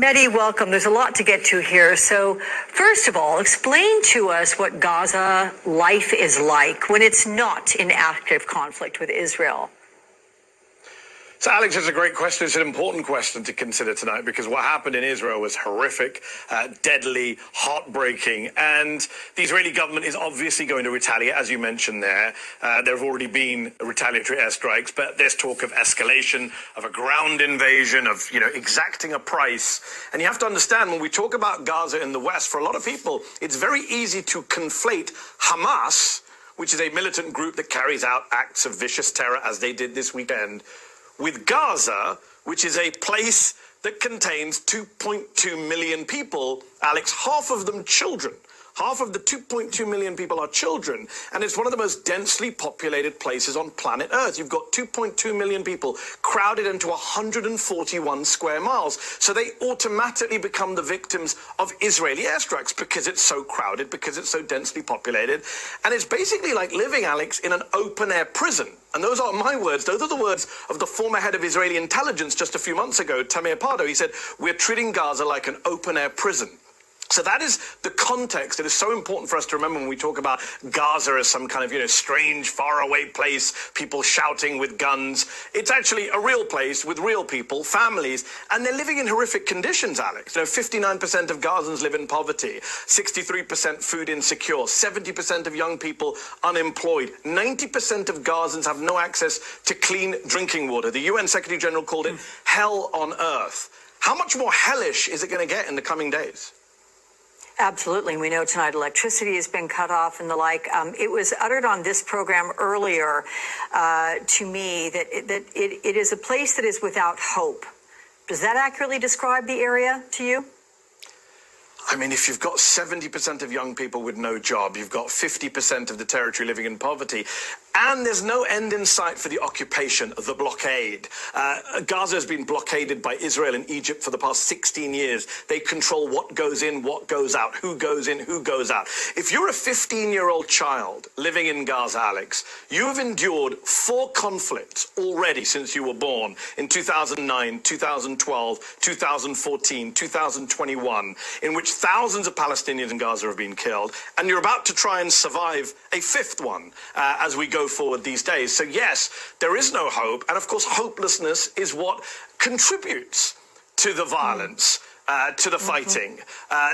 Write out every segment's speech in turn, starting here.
Mehdi, welcome. There's a lot to get to here. So, first of all, explain to us what Gaza life is like when it's not in active conflict with Israel. So, Alex, it's a great question. It's an important question to consider tonight because what happened in Israel was horrific, deadly, heartbreaking, and the Israeli government is obviously going to retaliate, as you mentioned there. There have already been retaliatory airstrikes, but there's talk of escalation, of a ground invasion, of, exacting a price. And you have to understand, when we talk about Gaza in the West, for a lot of people, it's very easy to conflate Hamas, which is a militant group that carries out acts of vicious terror, as they did this weekend, with Gaza, which is a place that contains 2.2 million people, Alex, half of them children. Half of the 2.2 million people are children, and it's one of the most densely populated places on planet Earth. You've got 2.2 million people crowded into 141 square miles. So they automatically become the victims of Israeli airstrikes because it's so crowded, because it's so densely populated. And it's basically like living, Alex, in an open-air prison. And those aren't my words. Those are the words of the former head of Israeli intelligence just a few months ago, Tamir Pardo. He said, "We're treating Gaza like an open-air prison." So that is the context that is so important for us to remember when we talk about Gaza as some kind of, strange, faraway place, people shouting with guns. It's actually a real place with real people, families, and they're living in horrific conditions, Alex. 59% of Gazans live in poverty, 63% food insecure, 70% of young people unemployed, 90% of Gazans have no access to clean drinking water. The UN Secretary General called it hell on earth. How much more hellish is it going to get in the coming days? Absolutely. We know tonight electricity has been cut off and the like. It was uttered on this program earlier to me that it is a place that is without hope. Does that accurately describe the area to you? I mean, if you've got 70% of young people with no job, you've got 50% of the territory living in poverty, and there's no end in sight for the occupation, the blockade. Gaza has been blockaded by Israel and Egypt for the past 16 years. They control what goes in, what goes out, who goes in, who goes out. If you're a 15-year-old child living in Gaza, Alex, you have endured 4 conflicts already since you were born in 2009, 2012, 2014, 2021, in which thousands of Palestinians in Gaza have been killed, and you're about to try and survive a 5th one as we go forward these days. So yes, there is no hope, and of course hopelessness is what contributes to the violence, to the fighting,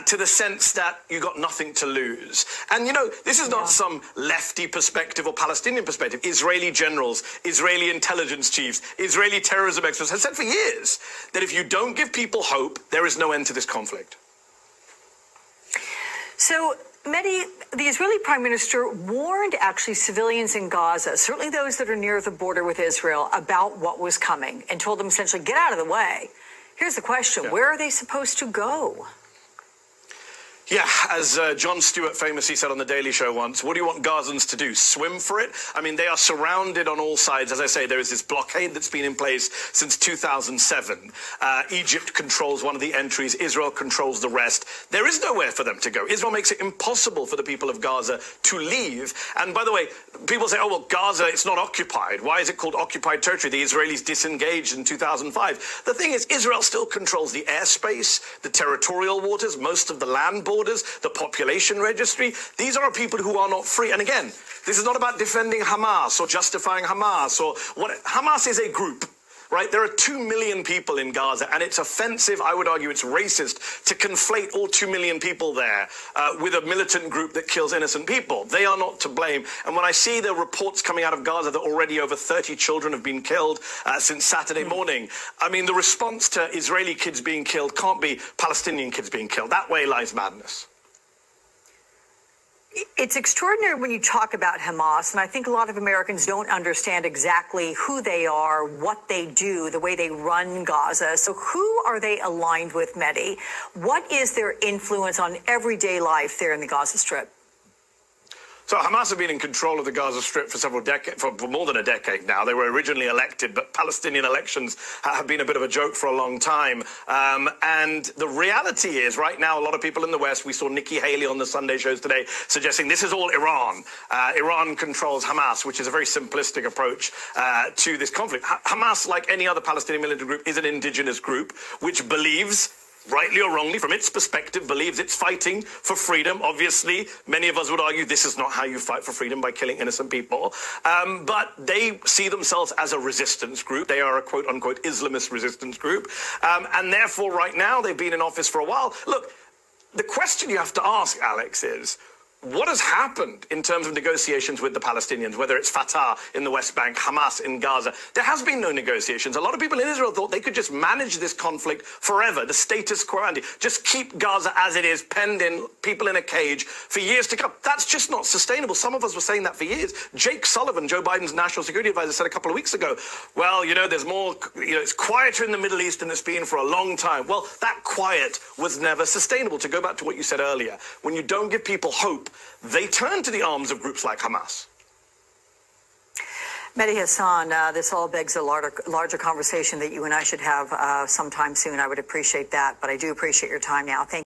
to the sense that you got nothing to lose. And this is not some lefty perspective or Palestinian perspective. Israeli generals, Israeli intelligence chiefs, Israeli terrorism experts have said for years that if you don't give people hope, there is no end to this conflict. So, Mehdi, the Israeli Prime Minister warned actually civilians in Gaza, certainly those that are near the border with Israel, about what was coming and told them essentially, get out of the way. Here's the question. Where are they supposed to go? Yeah, as Jon Stewart famously said on The Daily Show once, what do you want Gazans to do? Swim for it? I mean, they are surrounded on all sides. As I say, there is this blockade that's been in place since 2007. Egypt controls one of the entries. Israel controls the rest. There is nowhere for them to go. Israel makes it impossible for the people of Gaza to leave. And by the way, people say, oh, well, Gaza, it's not occupied. Why is it called occupied territory? The Israelis disengaged in 2005. The thing is, Israel still controls the airspace, the territorial waters, most of the land borders, the population registry. These are people who are not free. And again, this is not about defending Hamas or justifying Hamas or what. Hamas is a group, right? There are 2 million people in Gaza, and it's offensive, I would argue it's racist, to conflate all 2 million people there with a militant group that kills innocent people. They are not to blame. And when I see the reports coming out of Gaza that already over 30 children have been killed since Saturday morning, I mean, the response to Israeli kids being killed can't be Palestinian kids being killed. That way lies madness. It's extraordinary when you talk about Hamas, and I think a lot of Americans don't understand exactly who they are, what they do, the way they run Gaza. So who are they aligned with, Mehdi? What is their influence on everyday life there in the Gaza Strip? So Hamas have been in control of the Gaza Strip for for more than a decade now. They were originally elected, but Palestinian elections have been a bit of a joke for a long time. And the reality is, right now, a lot of people in the West, we saw Nikki Haley on the Sunday shows today, suggesting this is all Iran. Iran controls Hamas, which is a very simplistic approach to this conflict. Hamas, like any other Palestinian militant group, is an indigenous group which believes rightly or wrongly, from its perspective, believes it's fighting for freedom. Obviously, many of us would argue this is not how you fight for freedom, by killing innocent people. But they see themselves as a resistance group. They are a quote-unquote Islamist resistance group. And therefore, right now, they've been in office for a while. Look, the question you have to ask, Alex, is what has happened in terms of negotiations with the Palestinians, whether it's Fatah in the West Bank, Hamas in Gaza? There has been no negotiations. A lot of people in Israel thought they could just manage this conflict forever, the status quo ante, just keep Gaza as it is, penned in, people in a cage for years to come. That's just not sustainable. Some of us were saying that for years. Jake Sullivan, Joe Biden's national security advisor, said a couple of weeks ago, well, there's more, it's quieter in the Middle East than it's been for a long time. Well, that quiet was never sustainable. To go back to what you said earlier, when you don't give people hope, they turn to the arms of groups like Hamas. Mehdi Hassan, this all begs a larger conversation that you and I should have sometime soon. I would appreciate that, but I do appreciate your time now. Thank you.